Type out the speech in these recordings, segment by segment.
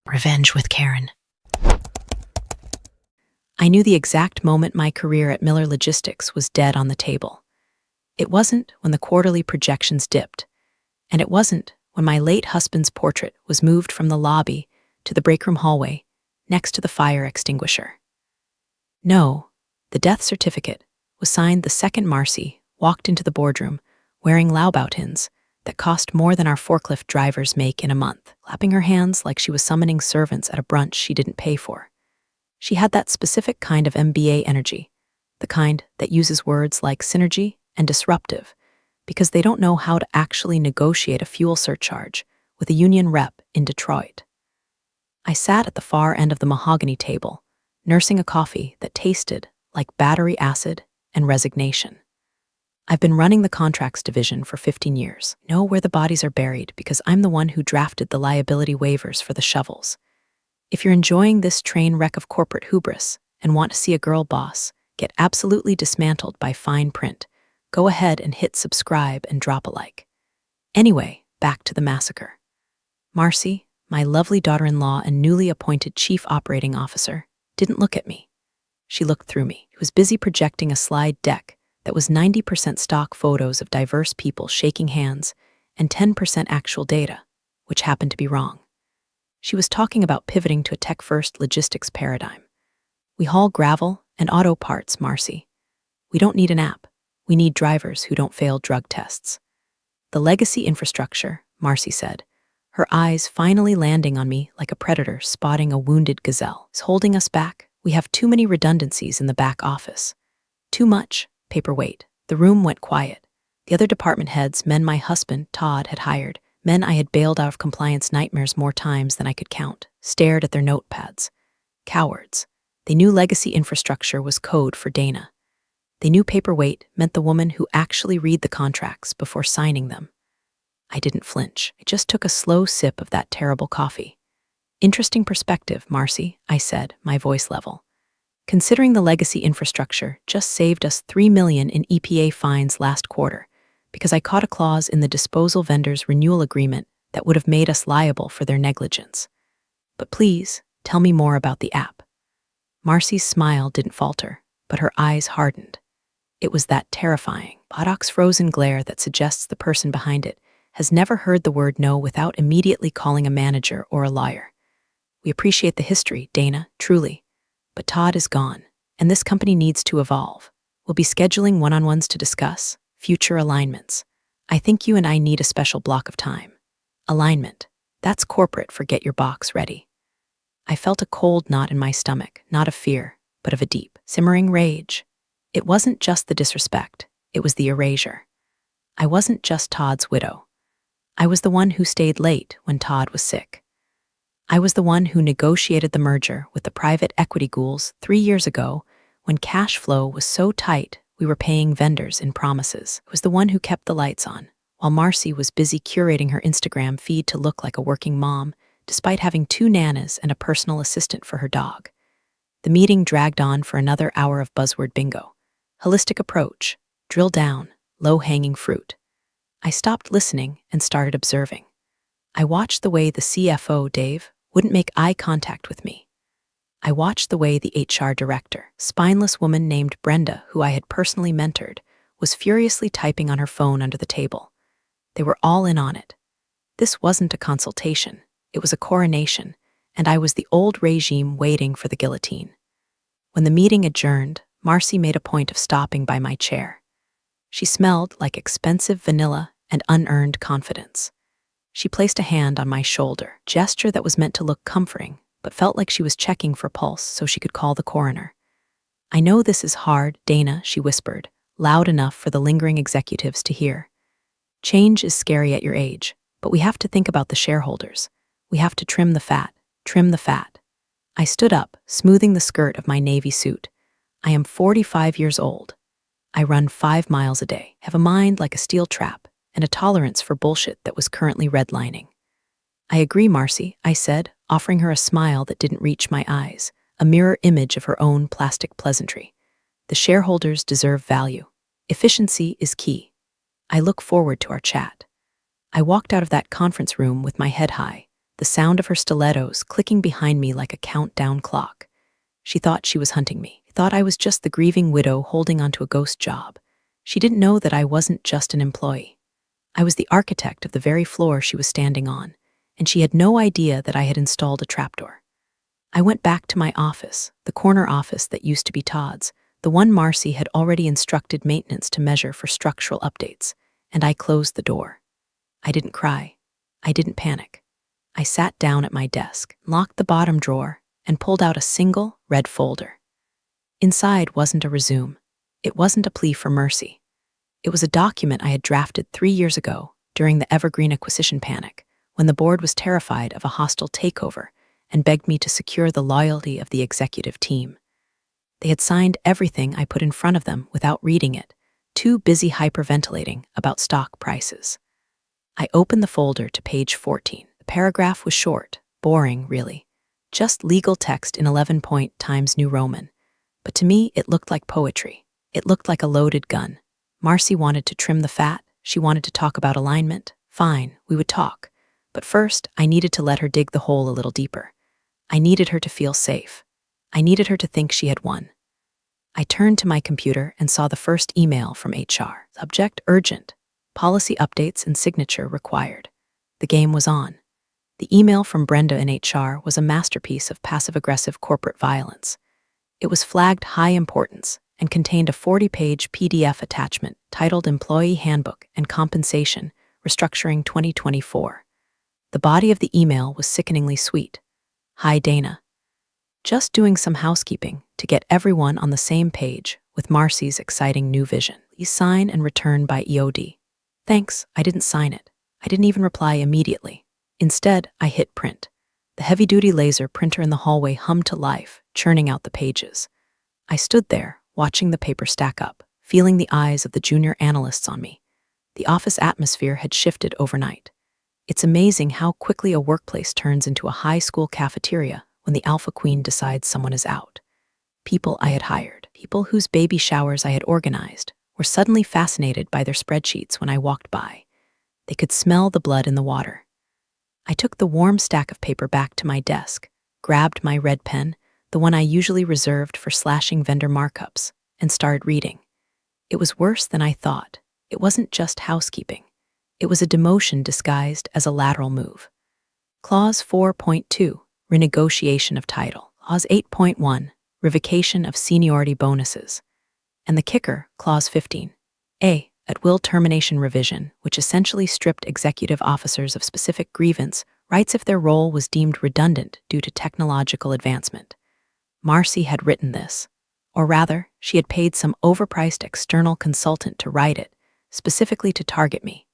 Revenge with Karen. I knew the exact moment my career at Miller Logistics was dead on the table. It wasn't when the quarterly projections dipped, and it wasn't when my late husband's portrait was moved from the lobby to the break room hallway next to the fire extinguisher. No, the death certificate was signed the second Marcy walked into the boardroom wearing Laubautins that cost more than our forklift drivers make in a month, clapping her hands like she was summoning servants at a brunch she didn't pay for. She had that specific kind of MBA energy, the kind that uses words like synergy and disruptive, because they don't know how to actually negotiate a fuel surcharge with a union rep in Detroit. I sat at the far end of the mahogany table, nursing a coffee that tasted like battery acid and resignation. I've been running the contracts division for 15 years. Know where the bodies are buried because I'm the one who drafted the liability waivers for the shovels. If you're enjoying this train wreck of corporate hubris and want to see a girl boss get absolutely dismantled by fine print, go ahead and hit subscribe and drop a like. Anyway, back to the massacre. Marcy, my lovely daughter-in-law and newly appointed chief operating officer, didn't look at me. She looked through me. She was busy projecting a slide deck that was 90% stock photos of diverse people shaking hands and 10% actual data, which happened to be wrong. She was talking about pivoting to a tech-first logistics paradigm. We haul gravel and auto parts, Marcy. We don't need an app. We need drivers who don't fail drug tests. The legacy infrastructure, Marcy said, her eyes finally landing on me like a predator spotting a wounded gazelle, is holding us back. We have too many redundancies in the back office. Too much paperweight. The room went quiet. The other department heads, men my husband, Todd, had hired, men I had bailed out of compliance nightmares more times than I could count, stared at their notepads. Cowards. They knew legacy infrastructure was code for Dana. They knew paperweight meant the woman who actually read the contracts before signing them. I didn't flinch. I just took a slow sip of that terrible coffee. Interesting perspective, Marcy, I said, my voice level. Considering the legacy infrastructure just saved us $3 million in EPA fines last quarter, because I caught a clause in the disposal vendor's renewal agreement that would have made us liable for their negligence. But please, tell me more about the app. Marcy's smile didn't falter, but her eyes hardened. It was that terrifying, botox-frozen glare that suggests the person behind it has never heard the word no without immediately calling a manager or a lawyer. We appreciate the history, Dana, truly. But Todd is gone, and this company needs to evolve. We'll be scheduling one-on-ones to discuss future alignments. I think you and I need a special block of time. Alignment. That's corporate for get your box ready. I felt a cold knot in my stomach, not of fear, but of a deep, simmering rage. It wasn't just the disrespect, it was the erasure. I wasn't just Todd's widow. I was the one who stayed late when Todd was sick. I was the one who negotiated the merger with the private equity ghouls 3 years ago when cash flow was so tight we were paying vendors in promises. I was the one who kept the lights on, while Marcy was busy curating her Instagram feed to look like a working mom, despite having 2 nanas and a personal assistant for her dog. The meeting dragged on for another hour of buzzword bingo. Holistic approach, drill down, low-hanging fruit. I stopped listening and started observing. I watched the way the CFO, Dave, wouldn't make eye contact with me. I watched the way the HR director, spineless woman named Brenda, who I had personally mentored, was furiously typing on her phone under the table. They were all in on it. This wasn't a consultation, it was a coronation, and I was the old regime waiting for the guillotine. When the meeting adjourned, Marcy made a point of stopping by my chair. She smelled like expensive vanilla and unearned confidence. She placed a hand on my shoulder, gesture that was meant to look comforting, but felt like she was checking for pulse so she could call the coroner. I know this is hard, Dana, she whispered, loud enough for the lingering executives to hear. Change is scary at your age, but we have to think about the shareholders. We have to trim the fat, trim the fat. I stood up, smoothing the skirt of my navy suit. I am 45 years old. I run 5 miles a day, have a mind like a steel trap, and a tolerance for bullshit that was currently redlining. I agree, Marcy, I said, offering her a smile that didn't reach my eyes, a mirror image of her own plastic pleasantry. The shareholders deserve value. Efficiency is key. I look forward to our chat. I walked out of that conference room with my head high, the sound of her stilettos clicking behind me like a countdown clock. She thought she was hunting me. She thought I was just the grieving widow holding onto a ghost job. She didn't know that I wasn't just an employee. I was the architect of the very floor she was standing on, and she had no idea that I had installed a trapdoor. I went back to my office, the corner office that used to be Todd's, the one Marcy had already instructed maintenance to measure for structural updates, and I closed the door. I didn't cry. I didn't panic. I sat down at my desk, locked the bottom drawer, and pulled out a single red folder. Inside wasn't a resume. It wasn't a plea for mercy. It was a document I had drafted 3 years ago during the Evergreen acquisition panic, when the board was terrified of a hostile takeover and begged me to secure the loyalty of the executive team. They had signed everything I put in front of them without reading it, too busy hyperventilating about stock prices. I opened the folder to page 14. The paragraph was short, boring, really. Just legal text in 11-point Times New Roman. But to me, it looked like poetry. It looked like a loaded gun. Marcy wanted to trim the fat. She wanted to talk about alignment. Fine, we would talk. But first, I needed to let her dig the hole a little deeper. I needed her to feel safe. I needed her to think she had won. I turned to my computer and saw the first email from HR. Subject: urgent. Policy updates and signature required. The game was on. The email from Brenda in HR was a masterpiece of passive-aggressive corporate violence. It was flagged high importance and contained a 40-page PDF attachment titled Employee Handbook and Compensation, Restructuring 2024. The body of the email was sickeningly sweet. Hi, Dana. Just doing some housekeeping to get everyone on the same page with Marcy's exciting new vision. Please sign and return by EOD. Thanks, I didn't sign it. I didn't even reply immediately. Instead, I hit print. The heavy-duty laser printer in the hallway hummed to life, churning out the pages. I stood there, watching the paper stack up, feeling the eyes of the junior analysts on me. The office atmosphere had shifted overnight. It's amazing how quickly a workplace turns into a high school cafeteria when the alpha queen decides someone is out. People I had hired, people whose baby showers I had organized, were suddenly fascinated by their spreadsheets when I walked by. They could smell the blood in the water. I took the warm stack of paper back to my desk, grabbed my red pen, the one I usually reserved for slashing vendor markups, and started reading. It was worse than I thought. It wasn't just housekeeping. It was a demotion disguised as a lateral move. Clause 4.2, renegotiation of title. Clause 8.1, revocation of seniority bonuses. And the kicker, Clause 15, A, at-will termination revision, which essentially stripped executive officers of specific grievance rights if their role was deemed redundant due to technological advancement. Marcy had written this, or rather, she had paid some overpriced external consultant to write it, specifically to target me.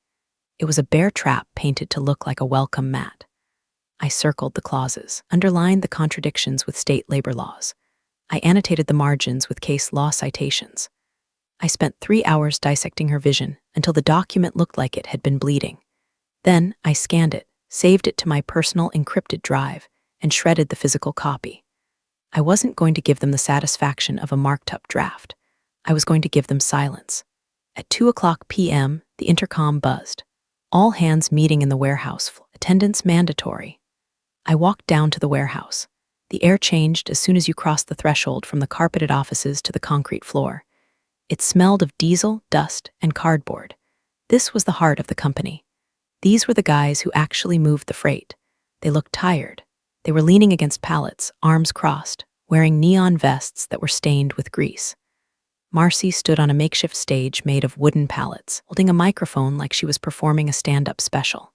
It was a bear trap painted to look like a welcome mat. I circled the clauses, underlined the contradictions with state labor laws. I annotated the margins with case law citations. I spent 3 hours dissecting her vision until the document looked like it had been bleeding. Then I scanned it, saved it to my personal encrypted drive, and shredded the physical copy. I wasn't going to give them the satisfaction of a marked-up draft. I was going to give them silence. At 2:00 p.m., the intercom buzzed. All hands meeting in the warehouse. Attendance mandatory. I walked down to the warehouse. The air changed as soon as you crossed the threshold from the carpeted offices to the concrete floor. It smelled of diesel, dust, and cardboard. This was the heart of the company. These were the guys who actually moved the freight. They looked tired. They were leaning against pallets, arms crossed, wearing neon vests that were stained with grease. Marcy stood on a makeshift stage made of wooden pallets, holding a microphone like she was performing a stand-up special.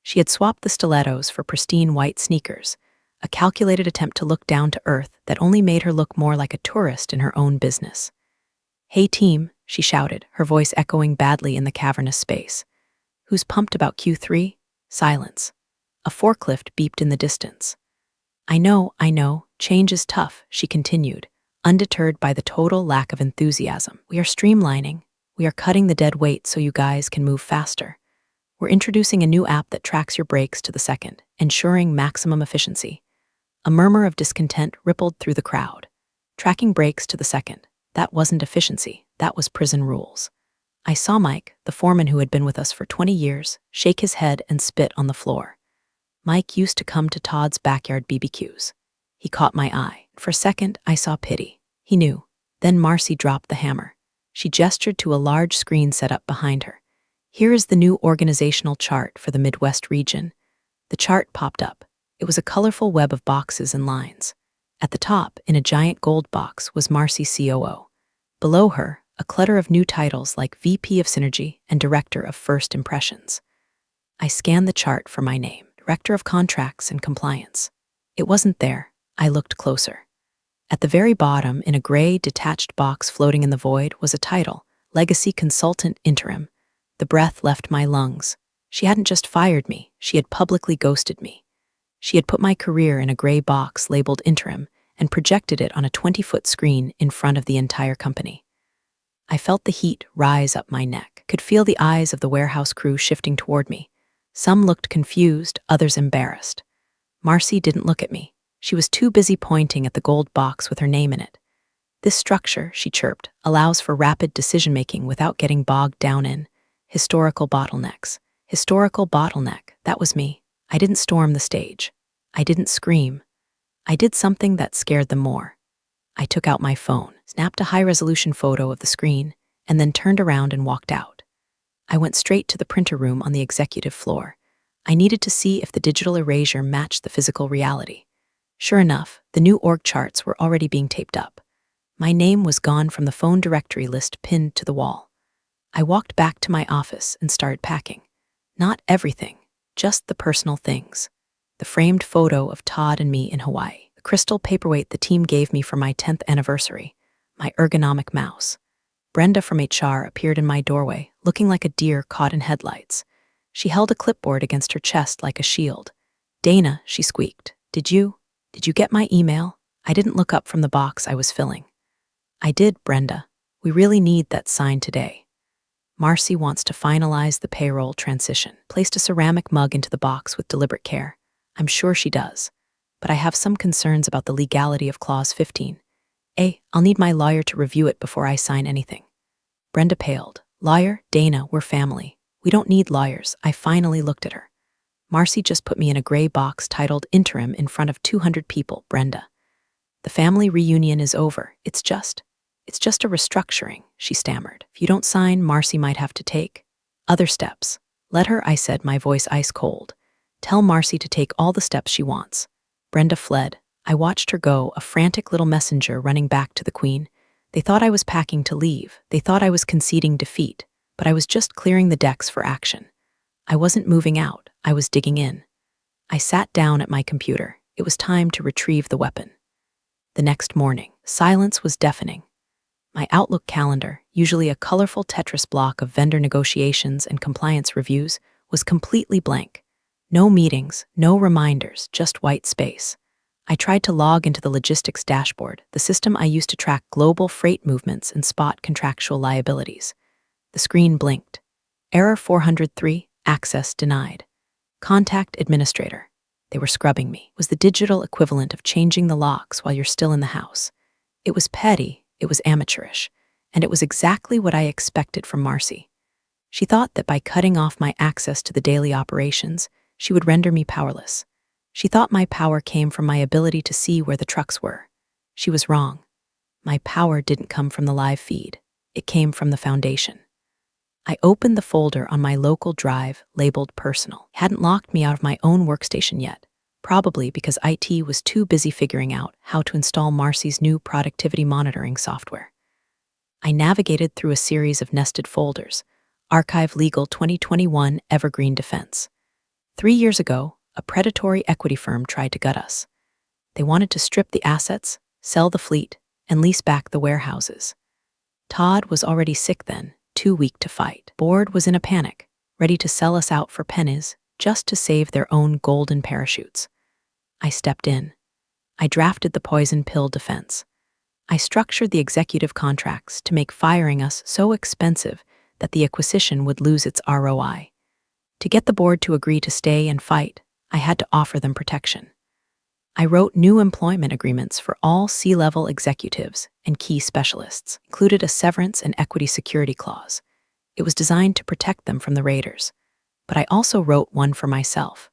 She had swapped the stilettos for pristine white sneakers, a calculated attempt to look down to earth that only made her look more like a tourist in her own business. "Hey team," she shouted, her voice echoing badly in the cavernous space. "Who's pumped about Q3? Silence. A forklift beeped in the distance. I know, change is tough," she continued, undeterred by the total lack of enthusiasm. "We are streamlining. We are cutting the dead weight so you guys can move faster. We're introducing a new app that tracks your brakes to the second, ensuring maximum efficiency." A murmur of discontent rippled through the crowd. Tracking brakes to the second. That wasn't efficiency. That was prison rules. I saw Mike, the foreman who had been with us for 20 years, shake his head and spit on the floor. Mike used to come to Todd's backyard BBQs. He caught my eye. For a second, I saw pity. He knew. Then Marcy dropped the hammer. She gestured to a large screen set up behind her. Here is the new organizational chart for the Midwest region. The chart popped up. It was a colorful web of boxes and lines. At the top, in a giant gold box, was Marcy COO. Below her, a clutter of new titles like VP of Synergy and Director of First Impressions. I scanned the chart for my name, Director of Contracts and Compliance. It wasn't there. I looked closer. At the very bottom, in a gray, detached box floating in the void, was a title, Legacy Consultant Interim. The breath left my lungs. She hadn't just fired me, she had publicly ghosted me. She had put my career in a gray box labeled Interim and projected it on a 20-foot screen in front of the entire company. I felt the heat rise up my neck, could feel the eyes of the warehouse crew shifting toward me. Some looked confused, others embarrassed. Marcy didn't look at me. She was too busy pointing at the gold box with her name in it. This structure, she chirped, allows for rapid decision-making without getting bogged down in historical bottlenecks. Historical bottleneck, that was me. I didn't storm the stage. I didn't scream. I did something that scared them more. I took out my phone, snapped a high-resolution photo of the screen, and then turned around and walked out. I went straight to the printer room on the executive floor. I needed to see if the digital erasure matched the physical reality. Sure enough, the new org charts were already being taped up. My name was gone from the phone directory list pinned to the wall. I walked back to my office and started packing. Not everything, just the personal things. The framed photo of Todd and me in Hawaii, the crystal paperweight the team gave me for my 10th anniversary, my ergonomic mouse. Brenda from HR appeared in my doorway, looking like a deer caught in headlights. She held a clipboard against her chest like a shield. "Dana," she squeaked, Did you get my email? I didn't look up from the box I was filling." "I did, Brenda. We really need that signed today. Marcy wants to finalize the payroll transition." Placed a ceramic mug into the box with deliberate care. "I'm sure she does. But I have some concerns about the legality of Clause 15. I'll need my lawyer to review it before I sign anything." Brenda paled. "Lawyer? Dana, we're family. We don't need lawyers." I finally looked at her. "Marcy just put me in a gray box titled Interim in front of 200 people, Brenda. The family reunion is over. It's just a restructuring," she stammered. "If you don't sign, Marcy might have to take other steps." "Let her," I said, my voice ice cold. "Tell Marcy to take all the steps she wants." Brenda fled. I watched her go, a frantic little messenger running back to the Queen. They thought I was packing to leave. They thought I was conceding defeat, but I was just clearing the decks for action. I wasn't moving out. I was digging in. I sat down at my computer. It was time to retrieve the weapon. The next morning, silence was deafening. My Outlook calendar, usually a colorful Tetris block of vendor negotiations and compliance reviews, was completely blank. No meetings, no reminders, just white space. I tried to log into the logistics dashboard, the system I used to track global freight movements and spot contractual liabilities. The screen blinked. Error 403, access denied. Contact administrator. They were scrubbing me. It was the digital equivalent of changing the locks while you're still in the house. It was petty, it was amateurish, and it was exactly what I expected from Marcy. She thought that by cutting off my access to the daily operations, she would render me powerless. She thought my power came from my ability to see where the trucks were. She was wrong. My power didn't come from the live feed. It came from the foundation. I opened the folder on my local drive labeled Personal. It hadn't locked me out of my own workstation yet, probably because IT was too busy figuring out how to install Marcy's new productivity monitoring software. I navigated through a series of nested folders. Archive Legal 2021 Evergreen Defense. 3 years ago, a predatory equity firm tried to gut us. They wanted to strip the assets, sell the fleet, and lease back the warehouses. Todd was already sick then, too weak to fight. Board was in a panic, ready to sell us out for pennies just to save their own golden parachutes. I stepped in. I drafted the poison pill defense. I structured the executive contracts to make firing us so expensive that the acquisition would lose its ROI. To get the board to agree to stay and fight, I had to offer them protection. I wrote new employment agreements for all C-level executives and key specialists, included a severance and equity security clause. It was designed to protect them from the raiders. But I also wrote one for myself.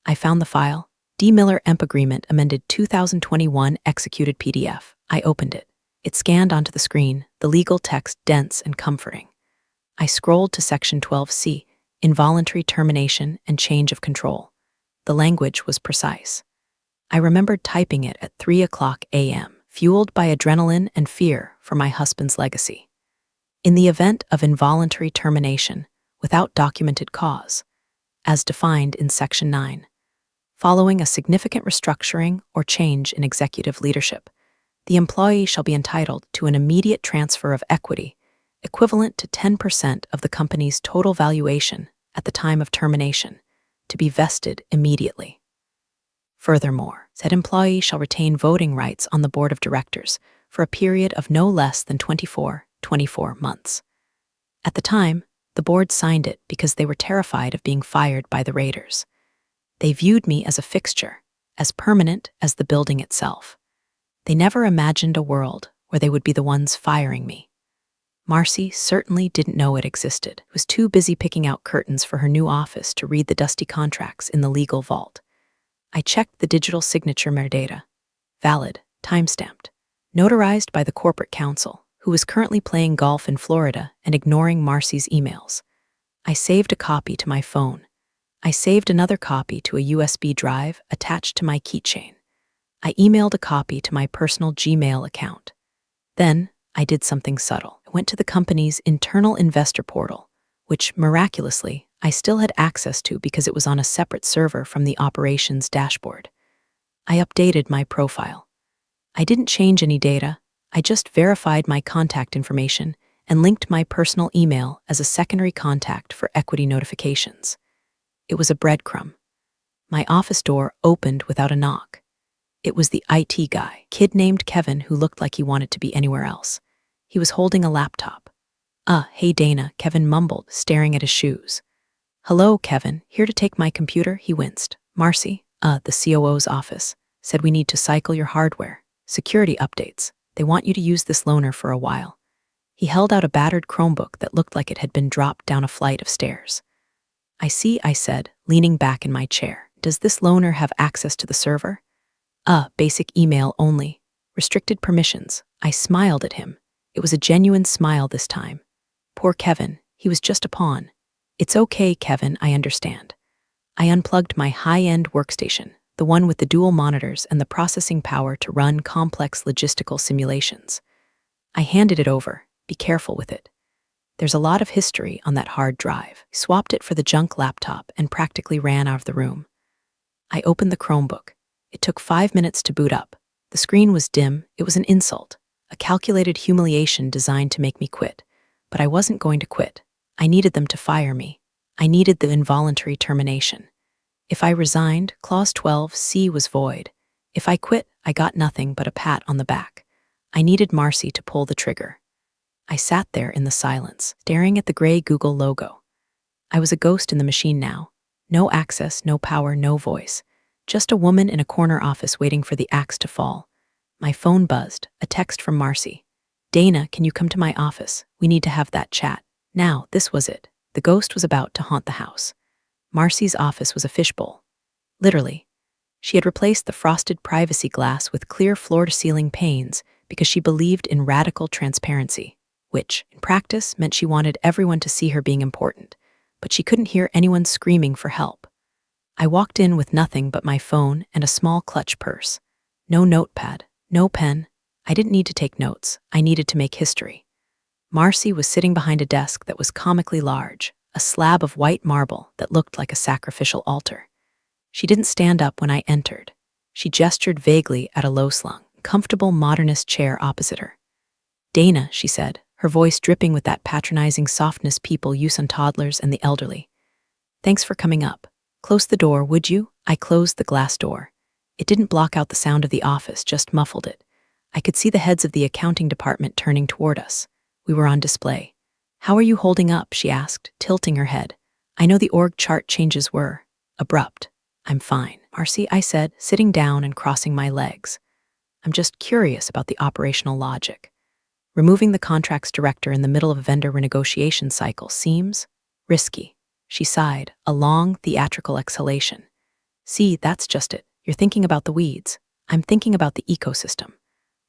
I found the file. D. Miller Emp Agreement Amended 2021 Executed PDF. I opened it. It scanned onto the screen, the legal text dense and comforting. I scrolled to Section 12C, Involuntary Termination and Change of Control. The language was precise. I remembered typing it at 3:00 a.m., fueled by adrenaline and fear for my husband's legacy. In the event of involuntary termination, without documented cause, as defined in Section 9, following a significant restructuring or change in executive leadership, the employee shall be entitled to an immediate transfer of equity equivalent to 10% of the company's total valuation at the time of termination, to be vested immediately. Furthermore, said employee shall retain voting rights on the board of directors for a period of no less than 24 months. At the time, the board signed it because they were terrified of being fired by the raiders. They viewed me as a fixture, as permanent as the building itself. They never imagined a world where they would be the ones firing me. Marcy certainly didn't know it existed. Was too busy picking out curtains for her new office to read the dusty contracts in the legal vault. I checked the digital signature metadata. Valid, time-stamped. Notarized by the corporate counsel, who was currently playing golf in Florida and ignoring Marcy's emails. I saved a copy to my phone. I saved another copy to a USB drive attached to my keychain. I emailed a copy to my personal Gmail account. Then, I did something subtle. I went to the company's internal investor portal, which, miraculously, I still had access to because it was on a separate server from the operations dashboard. I updated my profile. I didn't change any data. I just verified my contact information and linked my personal email as a secondary contact for equity notifications. It was a breadcrumb. My office door opened without a knock. It was the IT guy, kid named Kevin, who looked like he wanted to be anywhere else. He was holding a laptop. Hey Dana, Kevin mumbled, staring at his shoes. Hello, Kevin, here to take my computer, he winced. Marcy, the COO's office, said we need to cycle your hardware. Security updates. They want you to use this loaner for a while. He held out a battered Chromebook that looked like it had been dropped down a flight of stairs. I see, I said, leaning back in my chair. Does this loaner have access to the server? Basic email only. Restricted permissions. I smiled at him. It was a genuine smile this time. Poor Kevin, he was just a pawn. It's okay, Kevin, I understand. I unplugged my high-end workstation, the one with the dual monitors and the processing power to run complex logistical simulations. I handed it over. Be careful with it. There's a lot of history on that hard drive. I swapped it for the junk laptop and practically ran out of the room. I opened the Chromebook. It took 5 minutes to boot up. The screen was dim. It was an insult, a calculated humiliation designed to make me quit. But I wasn't going to quit. I needed them to fire me. I needed the involuntary termination. If I resigned, Clause 12C was void. If I quit, I got nothing but a pat on the back. I needed Marcy to pull the trigger. I sat there in the silence, staring at the gray Google logo. I was a ghost in the machine now. No access, no power, no voice. Just a woman in a corner office waiting for the axe to fall. My phone buzzed, a text from Marcy. Dana, can you come to my office? We need to have that chat. Now, this was it. The ghost was about to haunt the house. Marcy's office was a fishbowl. Literally. She had replaced the frosted privacy glass with clear floor-to-ceiling panes because she believed in radical transparency, which, in practice, meant she wanted everyone to see her being important, but she couldn't hear anyone screaming for help. I walked in with nothing but my phone and a small clutch purse. No notepad, no pen. I didn't need to take notes. I needed to make history. Marcy was sitting behind a desk that was comically large, a slab of white marble that looked like a sacrificial altar. She didn't stand up when I entered. She gestured vaguely at a low-slung, comfortable modernist chair opposite her. Dana, she said, her voice dripping with that patronizing softness people use on toddlers and the elderly. Thanks for coming up. Close the door, would you? I closed the glass door. It didn't block out the sound of the office, just muffled it. I could see the heads of the accounting department turning toward us. We were on display. How are you holding up? She asked, tilting her head. I know the org chart changes were abrupt. I'm fine, Marcy, I said, sitting down and crossing my legs. I'm just curious about the operational logic. Removing the contracts director in the middle of a vendor renegotiation cycle seems risky. She sighed, a long, theatrical exhalation. See, that's just it. You're thinking about the weeds. I'm thinking about the ecosystem.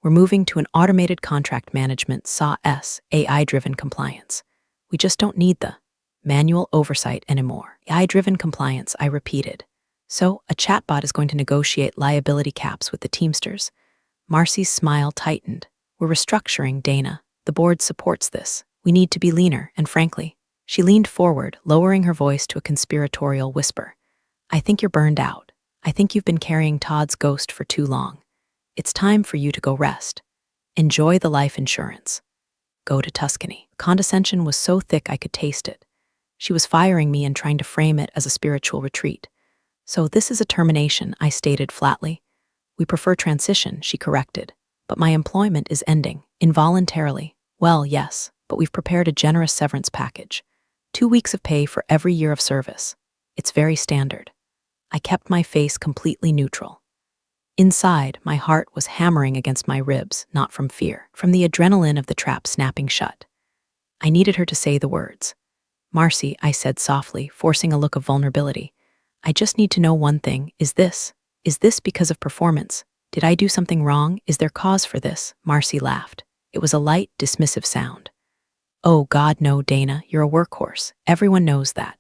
We're moving to an automated contract management SaaS, AI-driven compliance. We just don't need the manual oversight anymore. AI-driven compliance, I repeated. So, a chatbot is going to negotiate liability caps with the Teamsters. Marcy's smile tightened. We're restructuring, Dana. The board supports this. We need to be leaner, and frankly, she leaned forward, lowering her voice to a conspiratorial whisper. I think you're burned out. I think you've been carrying Todd's ghost for too long. It's time for you to go rest. Enjoy the life insurance. Go to Tuscany. Condescension was so thick I could taste it. She was firing me and trying to frame it as a spiritual retreat. So this is a termination, I stated flatly. We prefer transition, she corrected. But my employment is ending, involuntarily. Well, yes, but we've prepared a generous severance package. 2 weeks of pay for every year of service. It's very standard. I kept my face completely neutral. Inside, my heart was hammering against my ribs, not from fear, from the adrenaline of the trap snapping shut. I needed her to say the words. Marcy, I said softly, forcing a look of vulnerability. I just need to know one thing. Is this because of performance? Did I do something wrong? Is there cause for this? Marcy laughed. It was a light, dismissive sound. Oh God, no, Dana, you're a workhorse. Everyone knows that.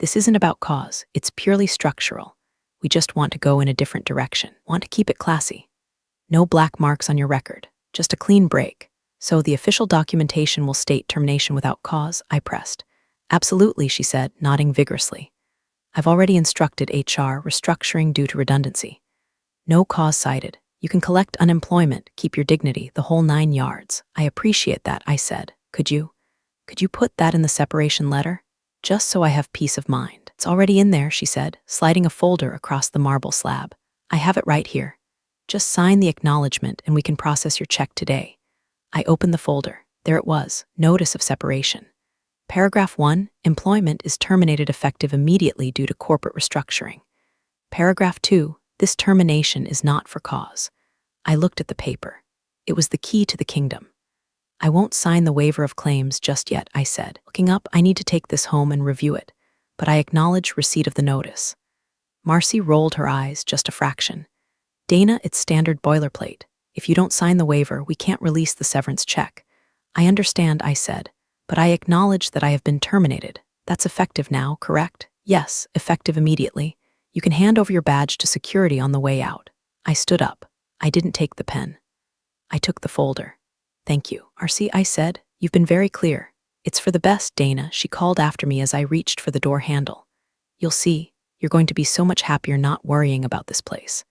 This isn't about cause. It's purely structural. We just want to go in a different direction. Want to keep it classy. No black marks on your record. Just a clean break. So the official documentation will state termination without cause, I pressed. Absolutely, she said, nodding vigorously. I've already instructed HR restructuring due to redundancy. No cause cited. You can collect unemployment, keep your dignity, the whole 9 yards. I appreciate that, I said. Could you put that in the separation letter? Just so I have peace of mind. It's already in there, she said, sliding a folder across the marble slab. I have it right here. Just sign the acknowledgement and we can process your check today. I opened the folder. There it was, notice of separation. Paragraph 1, employment is terminated effective immediately due to corporate restructuring. Paragraph 2, this termination is not for cause. I looked at the paper. It was the key to the kingdom. I won't sign the waiver of claims just yet, I said. Looking up, I need to take this home and review it, but I acknowledge receipt of the notice. Marcy rolled her eyes just a fraction. Dana, it's standard boilerplate. If you don't sign the waiver, we can't release the severance check. I understand, I said, but I acknowledge that I have been terminated. That's effective now, correct? Yes, effective immediately. You can hand over your badge to security on the way out. I stood up. I didn't take the pen. I took the folder. Thank you, Marcy, I said. You've been very clear. It's for the best, Dana, she called after me as I reached for the door handle. You'll see, you're going to be so much happier not worrying about this place.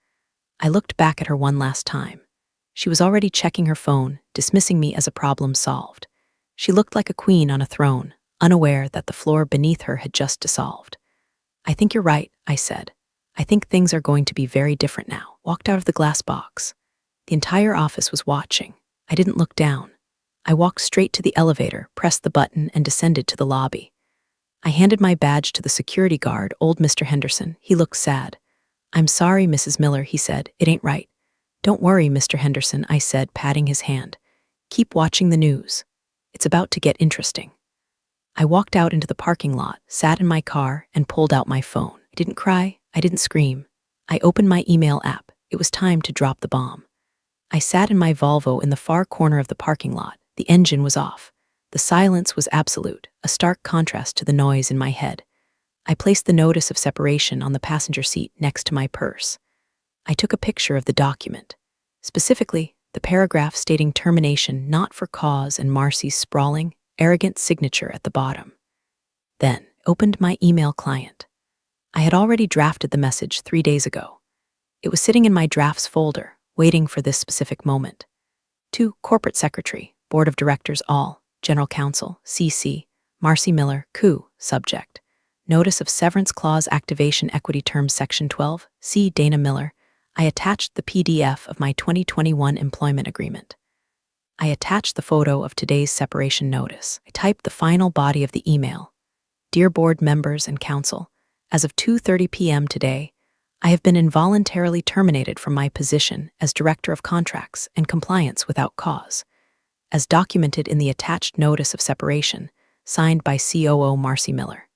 I looked back at her one last time. She was already checking her phone, dismissing me as a problem solved. She looked like a queen on a throne, unaware that the floor beneath her had just dissolved. I think you're right, I said. I think things are going to be very different now. Walked out of the glass box. The entire office was watching. I didn't look down. I walked straight to the elevator, pressed the button, and descended to the lobby. I handed my badge to the security guard, old Mr. Henderson. He looked sad. I'm sorry, Mrs. Miller, he said. It ain't right. Don't worry, Mr. Henderson, I said, patting his hand. Keep watching the news. It's about to get interesting. I walked out into the parking lot, sat in my car, and pulled out my phone. I didn't cry. I didn't scream. I opened my email app. It was time to drop the bomb. I sat in my Volvo in the far corner of the parking lot. The engine was off. The silence was absolute, a stark contrast to the noise in my head. I placed the notice of separation on the passenger seat next to my purse. I took a picture of the document, specifically the paragraph stating termination not for cause and Marcy's sprawling, arrogant signature at the bottom. Then opened my email client. I had already drafted the message 3 days ago. It was sitting in my drafts folder, waiting for this specific moment. To Corporate Secretary, Board of Directors all, General Counsel, CC, Marcy Miller, COO, Subject. Notice of Severance Clause Activation Equity Terms Section 12, C. Dana Miller. I attached the PDF of my 2021 employment agreement. I attached the photo of today's separation notice. I typed the final body of the email. Dear Board members and Council, as of 2:30 p.m. today, I have been involuntarily terminated from my position as Director of Contracts and Compliance without cause, as documented in the attached notice of separation, signed by COO Marcy Miller.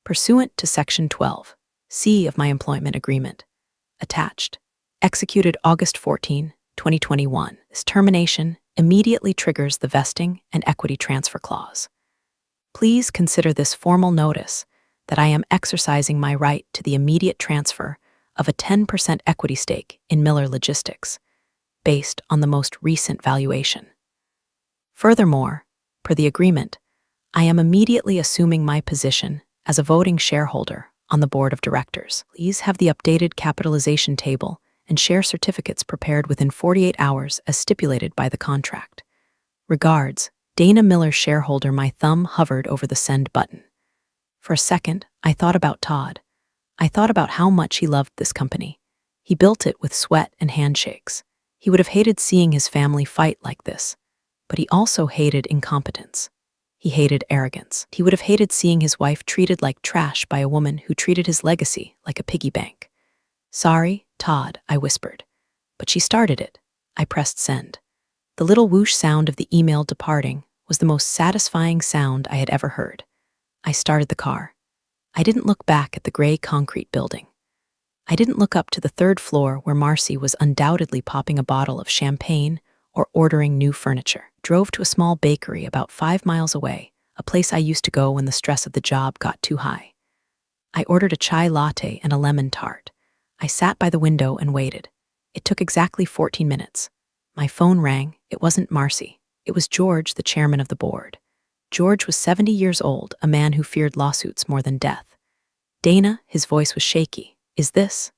Pursuant to Section 12, C of my employment agreement. Attached. Executed August 14, 2021. This termination immediately triggers the vesting and equity transfer clause. Please consider this formal notice that I am exercising my right to the immediate transfer of a 10% equity stake in Miller Logistics, based on the most recent valuation. Furthermore, per the agreement, I am immediately assuming my position as a voting shareholder on the board of directors. Please have the updated capitalization table and share certificates prepared within 48 hours as stipulated by the contract. Regards, Dana Miller shareholder. My thumb hovered over the send button. For a second, I thought about Todd. I thought about how much he loved this company. He built it with sweat and handshakes. He would have hated seeing his family fight like this, but he also hated incompetence. He hated arrogance. He would have hated seeing his wife treated like trash by a woman who treated his legacy like a piggy bank. Sorry, Todd, I whispered. But she started it. I pressed send. The little whoosh sound of the email departing was the most satisfying sound I had ever heard. I started the car. I didn't look back at the gray concrete building. I didn't look up to the third floor where Marcy was undoubtedly popping a bottle of champagne or ordering new furniture. Drove to a small bakery about 5 miles away, a place I used to go when the stress of the job got too high. I ordered a chai latte and a lemon tart. I sat by the window and waited. It took exactly 14 minutes. My phone rang. It wasn't Marcy. It was George, the chairman of the board. George was 70 years old, a man who feared lawsuits more than death. Dana, his voice was shaky. Is this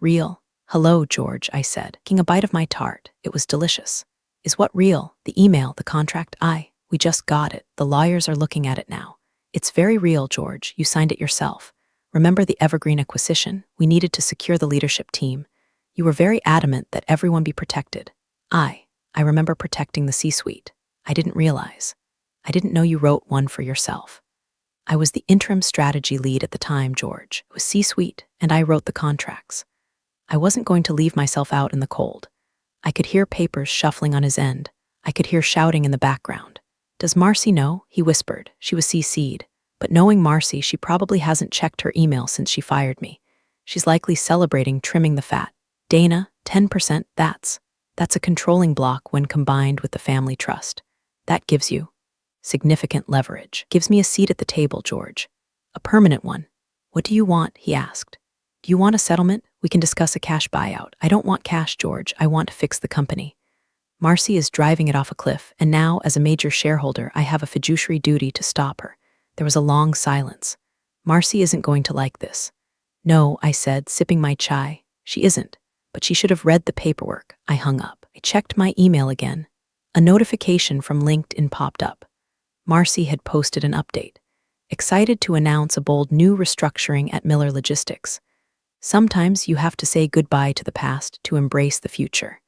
real? Hello, George, I said, taking a bite of my tart. It was delicious. Is what real? The email, the contract? We just got it. The lawyers are looking at it now. It's very real, George. You signed it yourself. Remember the Evergreen acquisition? We needed to secure the leadership team. You were very adamant that everyone be protected. I remember protecting the C-suite. I didn't realize. I didn't know you wrote one for yourself. I was the interim strategy lead at the time, George. It was C-suite, and I wrote the contracts. I wasn't going to leave myself out in the cold. I could hear papers shuffling on his end. I could hear shouting in the background. Does Marcy know? He whispered. She was CC'd. But knowing Marcy, she probably hasn't checked her email since she fired me. She's likely celebrating trimming the fat. Dana, 10%, that's a controlling block when combined with the family trust. That gives you significant leverage. Gives me a seat at the table, George. A permanent one. What do you want? He asked. Do you want a settlement? We can discuss a cash buyout. I don't want cash, George. I want to fix the company. Marcy is driving it off a cliff, and now, as a major shareholder, I have a fiduciary duty to stop her. There was a long silence. Marcy isn't going to like this. No, I said, sipping my chai. She isn't, but she should have read the paperwork. I hung up. I checked my email again. A notification from LinkedIn popped up. Marcy had posted an update. Excited to announce a bold new restructuring at Miller Logistics. Sometimes you have to say goodbye to the past to embrace the future.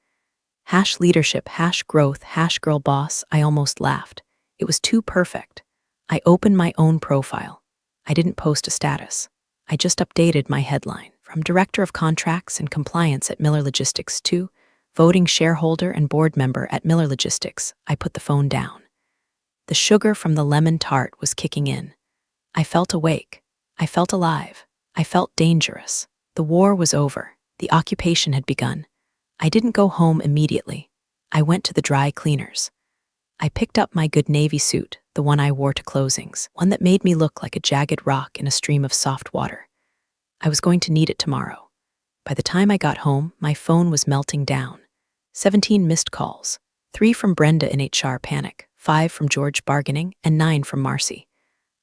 #leadership, #growth, #girl boss. I almost laughed. It was too perfect. I opened my own profile. I didn't post a status. I just updated my headline. From Director of Contracts and Compliance at Miller Logistics to voting shareholder and board member at Miller Logistics, I put the phone down. The sugar from the lemon tart was kicking in. I felt awake. I felt alive. I felt dangerous. The war was over. The occupation had begun. I didn't go home immediately. I went to the dry cleaners. I picked up my good Navy suit, the one I wore to closings, one that made me look like a jagged rock in a stream of soft water. I was going to need it tomorrow. By the time I got home, my phone was melting down. 17 missed calls, 3 from Brenda in HR panic, 5 from George bargaining, and 9 from Marcy.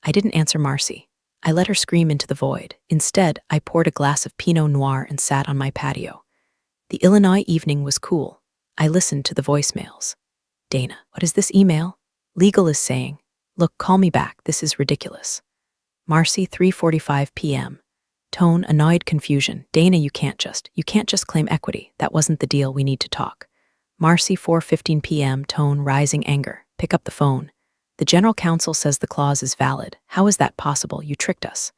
I didn't answer Marcy. I let her scream into the void. Instead, I poured a glass of Pinot Noir and sat on my patio. The Illinois evening was cool. I listened to the voicemails. Dana, what is this email? Legal is saying, look, call me back. This is ridiculous. Marcy, 3:45 p.m. Tone, annoyed confusion. Dana, you can't just claim equity. That wasn't the deal. We need to talk. Marcy, 4:15 p.m. Tone, rising anger. Pick up the phone. The general counsel says the clause is valid. How is that possible? You tricked us.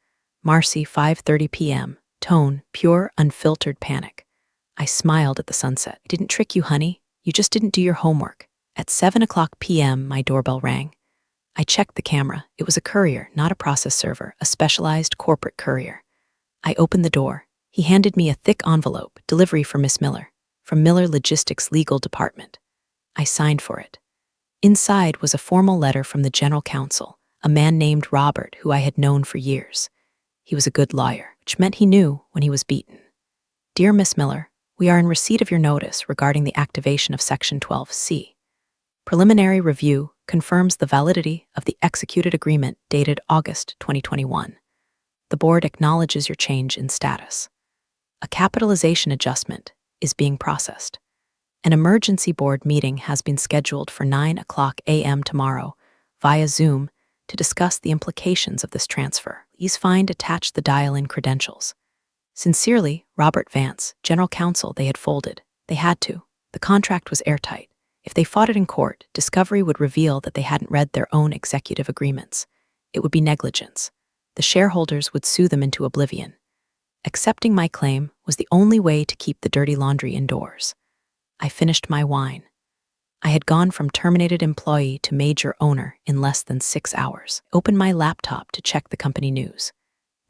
Marcy, 5:30 p.m. Tone, pure, unfiltered panic. I smiled at the sunset. I didn't trick you, honey. You just didn't do your homework. At 7:00 p.m., my doorbell rang. I checked the camera. It was a courier, not a process server, a specialized corporate courier. I opened the door. He handed me a thick envelope, delivery for Miss Miller, from Miller Logistics Legal Department. I signed for it. Inside was a formal letter from the general counsel, a man named Robert who I had known for years. He was a good lawyer, which meant he knew when he was beaten. Dear Miss Miller, we are in receipt of your notice regarding the activation of Section 12C. Preliminary review confirms the validity of the executed agreement dated August 2021. The board acknowledges your change in status. A capitalization adjustment is being processed. An emergency board meeting has been scheduled for 9:00 a.m. tomorrow via Zoom to discuss the implications of this transfer. Please find attached the dial-in credentials. Sincerely, Robert Vance, General Counsel. They had folded. They had to. The contract was airtight. If they fought it in court, discovery would reveal that they hadn't read their own executive agreements. It would be negligence. The shareholders would sue them into oblivion. Accepting my claim was the only way to keep the dirty laundry indoors. I finished my wine. I had gone from terminated employee to major owner in less than 6 hours. Opened my laptop to check the company news.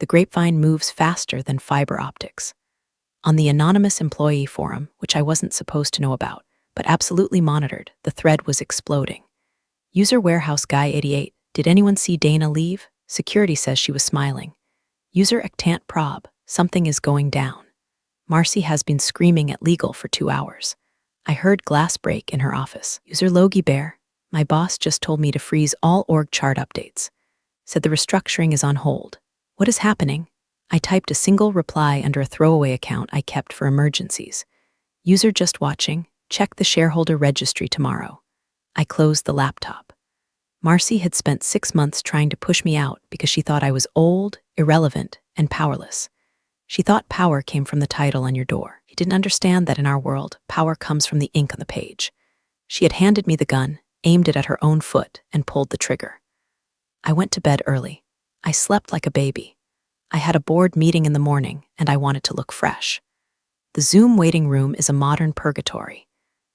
The grapevine moves faster than fiber optics. On the anonymous employee forum, which I wasn't supposed to know about, but absolutely monitored, the thread was exploding. User Warehouse Guy 88, did anyone see Dana leave? Security says she was smiling. User Ectant Prob, something is going down. Marcy has been screaming at legal for 2 hours. I heard glass break in her office. User Logie Bear, my boss just told me to freeze all org chart updates. Said the restructuring is on hold. What is happening? I typed a single reply under a throwaway account I kept for emergencies. User just watching, check the shareholder registry tomorrow. I closed the laptop. Marcy had spent 6 months trying to push me out because she thought I was old, irrelevant, and powerless. She thought power came from the title on your door. She didn't understand that in our world, power comes from the ink on the page. She had handed me the gun, aimed it at her own foot, and pulled the trigger. I went to bed early. I slept like a baby. I had a board meeting in the morning, and I wanted to look fresh. The Zoom waiting room is a modern purgatory.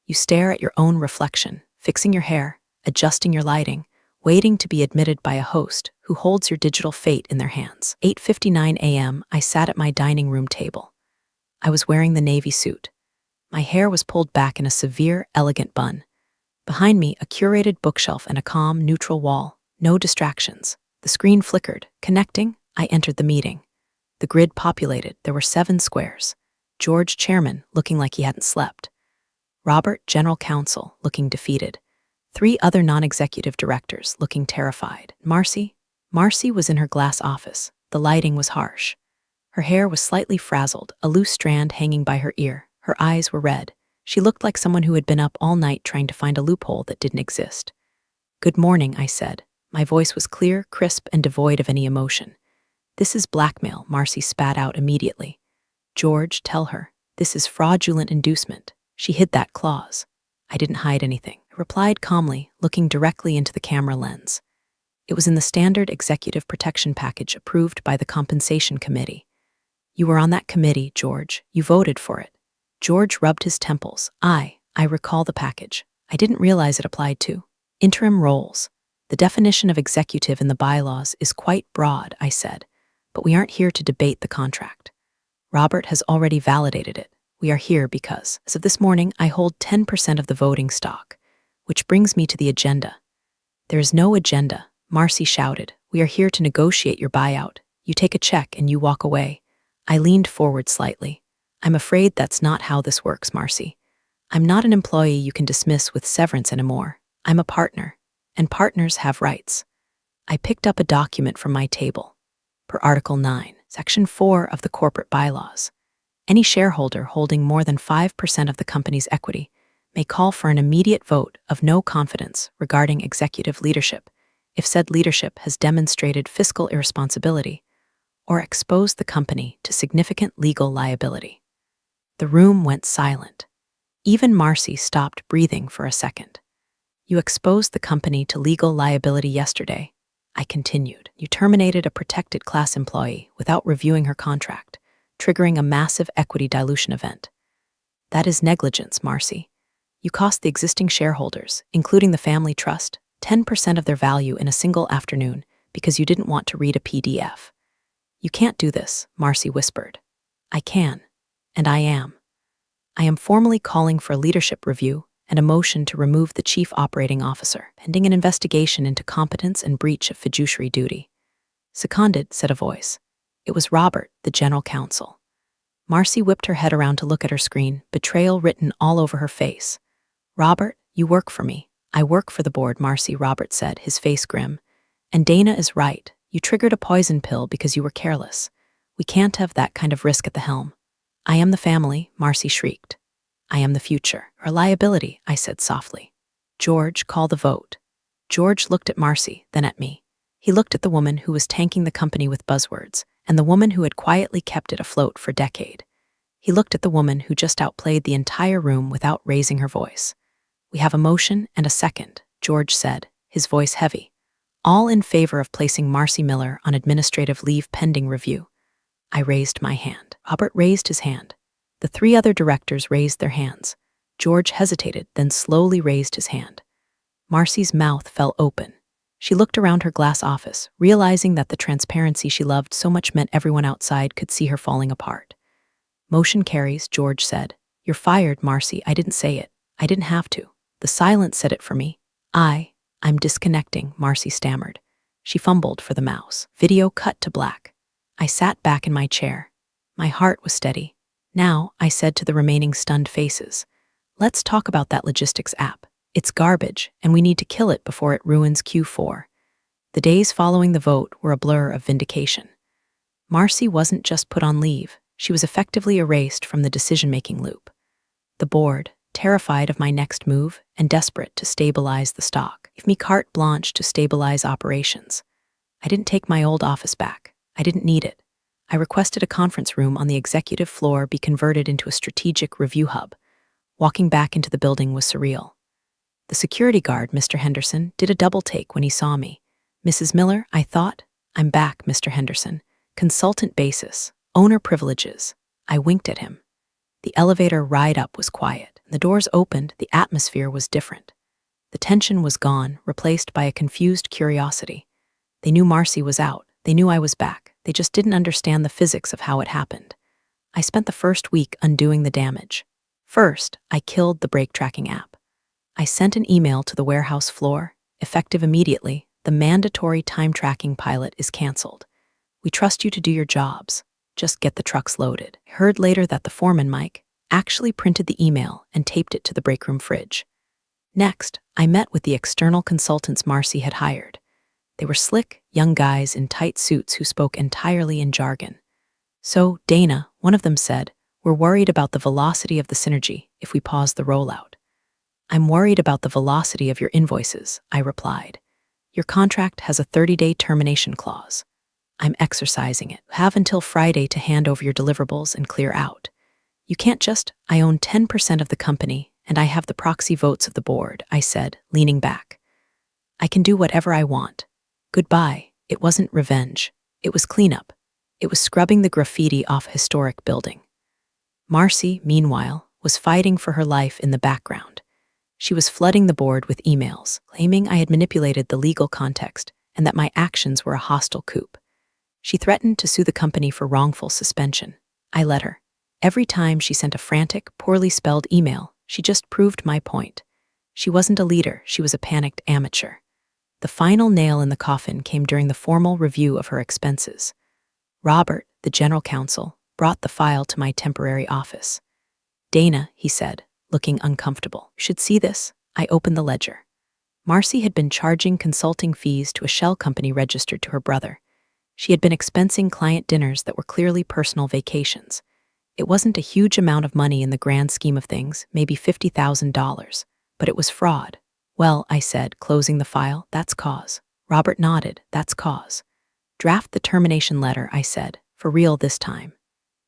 You stare at your own reflection, fixing your hair, adjusting your lighting, waiting to be admitted by a host who holds your digital fate in their hands. 8:59 a.m., I sat at my dining room table. I was wearing the navy suit. My hair was pulled back in a severe, elegant bun. Behind me, a curated bookshelf and a calm, neutral wall. No distractions. The screen flickered. Connecting, I entered the meeting. The grid populated. There were 7 squares. George, chairman, looking like he hadn't slept. Robert, general counsel, looking defeated. 3 other non-executive directors, looking terrified. Marcy was in her glass office. The lighting was harsh. Her hair was slightly frazzled, a loose strand hanging by her ear. Her eyes were red. She looked like someone who had been up all night trying to find a loophole that didn't exist. Good morning, I said. My voice was clear, crisp, and devoid of any emotion. This is blackmail, Marcy spat out immediately. George, tell her. This is fraudulent inducement. She hid that clause. I didn't hide anything. I replied calmly, looking directly into the camera lens. It was in the standard executive protection package approved by the compensation committee. You were on that committee, George. You voted for it. George rubbed his temples. I recall the package. I didn't realize it applied to interim roles. The definition of executive in the bylaws is quite broad, I said, but we aren't here to debate the contract. Robert has already validated it. We are here because, as of this morning, I hold 10% of the voting stock, which brings me to the agenda. There is no agenda, Marcy shouted. We are here to negotiate your buyout. You take a check and you walk away. I leaned forward slightly. I'm afraid that's not how this works, Marcy. I'm not an employee you can dismiss with severance anymore. I'm a partner, and partners have rights. I picked up a document from my table. Per Article 9, Section 4 of the corporate bylaws, any shareholder holding more than 5% of the company's equity may call for an immediate vote of no confidence regarding executive leadership if said leadership has demonstrated fiscal irresponsibility or exposed the company to significant legal liability. The room went silent. Even Marcy stopped breathing for a second. You exposed the company to legal liability yesterday, I continued. You terminated a protected class employee without reviewing her contract, triggering a massive equity dilution event. That is negligence, Marcy. You cost the existing shareholders, including the family trust, 10% of their value in a single afternoon because you didn't want to read a PDF. You can't do this, Marcy whispered. I can. And I am. I am formally calling for a leadership review and a motion to remove the chief operating officer, pending an investigation into competence and breach of fiduciary duty. Seconded, said a voice. It was Robert, the general counsel. Marcy whipped her head around to look at her screen, betrayal written all over her face. Robert, you work for me. I work for the board, Marcy, Robert said, his face grim. And Dana is right. You triggered a poison pill because you were careless. We can't have that kind of risk at the helm. I am the family, Marcy shrieked. I am the future. Or liability, I said softly. George, call the vote. George looked at Marcy, then at me. He looked at the woman who was tanking the company with buzzwords, and the woman who had quietly kept it afloat for a decade. He looked at the woman who just outplayed the entire room without raising her voice. We have a motion and a second, George said, his voice heavy. All in favor of placing Marcy Miller on administrative leave pending review. I raised my hand. Robert raised his hand. The three other directors raised their hands. George hesitated, then slowly raised his hand. Marcy's mouth fell open. She looked around her glass office, realizing that the transparency she loved so much meant everyone outside could see her falling apart. Motion carries, George said. You're fired, Marcy. I didn't say it. I didn't have to. The silence said it for me. I'm disconnecting, Marcy stammered. She fumbled for the mouse. Video cut to black. I sat back in my chair. My heart was steady. Now, I said to the remaining stunned faces, let's talk about that logistics app. It's garbage, and we need to kill it before it ruins Q4. The days following the vote were a blur of vindication. Marcy wasn't just put on leave. She was effectively erased from the decision-making loop. The board, terrified of my next move and desperate to stabilize the stock, gave me carte blanche to stabilize operations. I didn't take my old office back. I didn't need it. I requested a conference room on the executive floor be converted into a strategic review hub. Walking back into the building was surreal. The security guard, Mr. Henderson, did a double take when he saw me. Mrs. Miller, I thought. I'm back, Mr. Henderson. Consultant basis, owner privileges. I winked at him. The elevator ride up was quiet. The doors opened, the atmosphere was different. The tension was gone, replaced by a confused curiosity. They knew Marcy was out. They knew I was back. They just didn't understand the physics of how it happened. I spent the first week undoing the damage. First, I killed the brake tracking app. I sent an email to the warehouse floor. Effective immediately, the mandatory time tracking pilot is canceled. We trust you to do your jobs. Just get the trucks loaded. I heard later that the foreman, Mike, actually printed the email and taped it to the break room fridge. Next, I met with the external consultants Marcy had hired. They were slick, young guys in tight suits who spoke entirely in jargon. So, Dana, one of them said, we're worried about the velocity of the synergy if we pause the rollout. I'm worried about the velocity of your invoices, I replied. Your contract has a 30-day termination clause. I'm exercising it. Have until Friday to hand over your deliverables and clear out. You can't just, I own 10% of the company and I have the proxy votes of the board, I said, leaning back. I can do whatever I want. Goodbye. It wasn't revenge. It was cleanup. It was scrubbing the graffiti off a historic building. Marcy, meanwhile, was fighting for her life in the background. She was flooding the board with emails, claiming I had manipulated the legal context and that my actions were a hostile coup. She threatened to sue the company for wrongful suspension. I let her. Every time she sent a frantic, poorly spelled email, she just proved my point. She wasn't a leader, she was a panicked amateur. The final nail in the coffin came during the formal review of her expenses. Robert, the general counsel, brought the file to my temporary office. Dana, he said, looking uncomfortable. You should see this. I opened the ledger. Marcy had been charging consulting fees to a shell company registered to her brother. She had been expensing client dinners that were clearly personal vacations. It wasn't a huge amount of money in the grand scheme of things, maybe $50,000, but it was fraud. Well, I said, closing the file, that's cause. Robert nodded, that's cause. Draft the termination letter, I said, for real this time.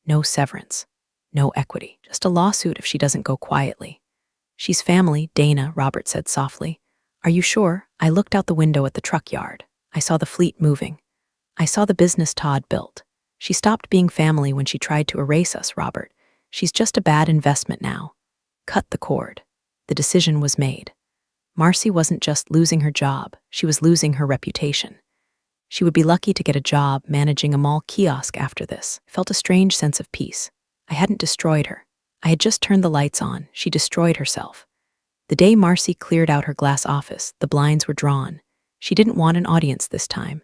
No severance. No equity. Just a lawsuit if she doesn't go quietly. She's family, Dana, Robert said softly. Are you sure? I looked out the window at the truck yard. I saw the fleet moving. I saw the business Todd built. She stopped being family when she tried to erase us, Robert. She's just a bad investment now. Cut the cord. The decision was made. Marcy wasn't just losing her job, she was losing her reputation. She would be lucky to get a job managing a mall kiosk after this. I felt a strange sense of peace. I hadn't destroyed her. I had just turned the lights on. She destroyed herself. The day Marcy cleared out her glass office, the blinds were drawn. She didn't want an audience this time.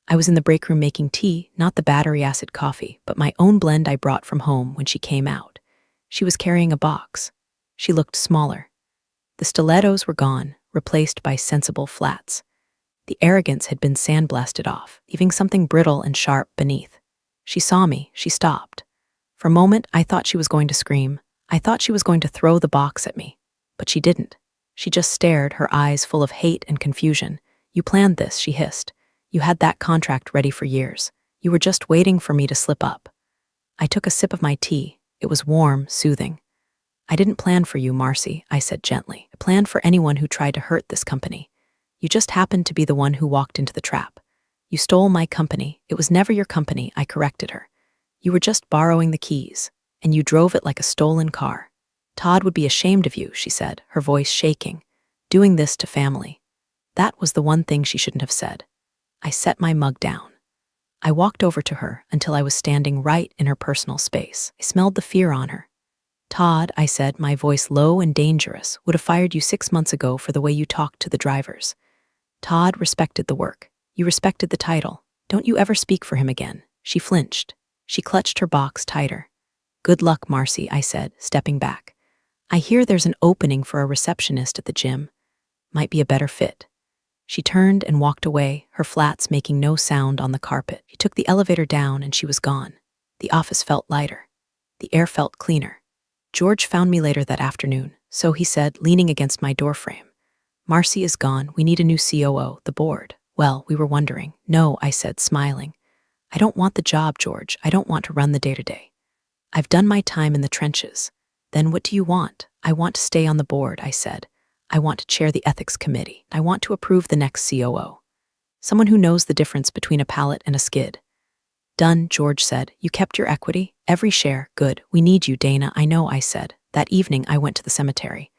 I was in the break room making tea, not the battery acid coffee, but my own blend I brought from home when she came out. She was carrying a box. She looked smaller. The stilettos were gone, replaced by sensible flats. The arrogance had been sandblasted off, leaving something brittle and sharp beneath. She saw me. She stopped. For a moment, I thought she was going to scream. I thought she was going to throw the box at me. But she didn't. She just stared, her eyes full of hate and confusion. "You planned this," she hissed. "You had that contract ready for years. You were just waiting for me to slip up." I took a sip of my tea. It was warm, soothing. "I didn't plan for you, Marcy," I said gently. "I planned for anyone who tried to hurt this company. You just happened to be the one who walked into the trap. You stole my company. It was never your company," I corrected her. "You were just borrowing the keys, and you drove it like a stolen car. Todd would be ashamed of you," she said, her voice shaking. "Doing this to family." That was the one thing she shouldn't have said. I set my mug down. I walked over to her until I was standing right in her personal space. I smelled the fear on her. "Todd," I said, my voice low and dangerous, "would have fired you 6 months ago for the way you talked to the drivers. Todd respected the work. You respected the title. Don't you ever speak for him again." She flinched. She clutched her box tighter. "Good luck, Marcy," I said, stepping back. "I hear there's an opening for a receptionist at the gym. Might be a better fit." She turned and walked away, her flats making no sound on the carpet. She took the elevator down and she was gone. The office felt lighter. The air felt cleaner. George found me later that afternoon, so he said, leaning against my doorframe. "Marcy is gone. We need a new COO, the board." "Well, we were wondering." "No," I said, smiling. "I don't want the job, George. I don't want to run the day-to-day. I've done my time in the trenches." "Then what do you want?" "I want to stay on the board," I said. "I want to chair the ethics committee. I want to approve the next COO. Someone who knows the difference between a pallet and a skid." "Done," George said. "You kept your equity? Every share? Good. We need you, Dana." "I know," I said. That evening, I went to the cemetery.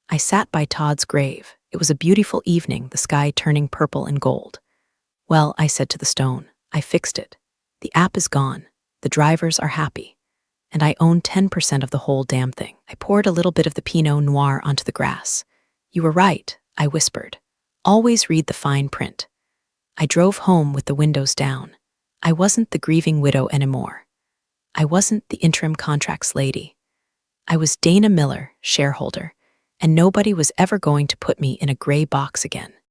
I sat by Todd's grave. It was a beautiful evening, the sky turning purple and gold. "Well," I said to the stone, "I fixed it. The app is gone. The drivers are happy. And I own 10% of the whole damn thing." I poured a little bit of the Pinot Noir onto the grass. "You were right," I whispered. "Always read the fine print." I drove home with the windows down. I wasn't the grieving widow anymore. I wasn't the interim contracts lady. I was Dana Miller, shareholder, and nobody was ever going to put me in a gray box again.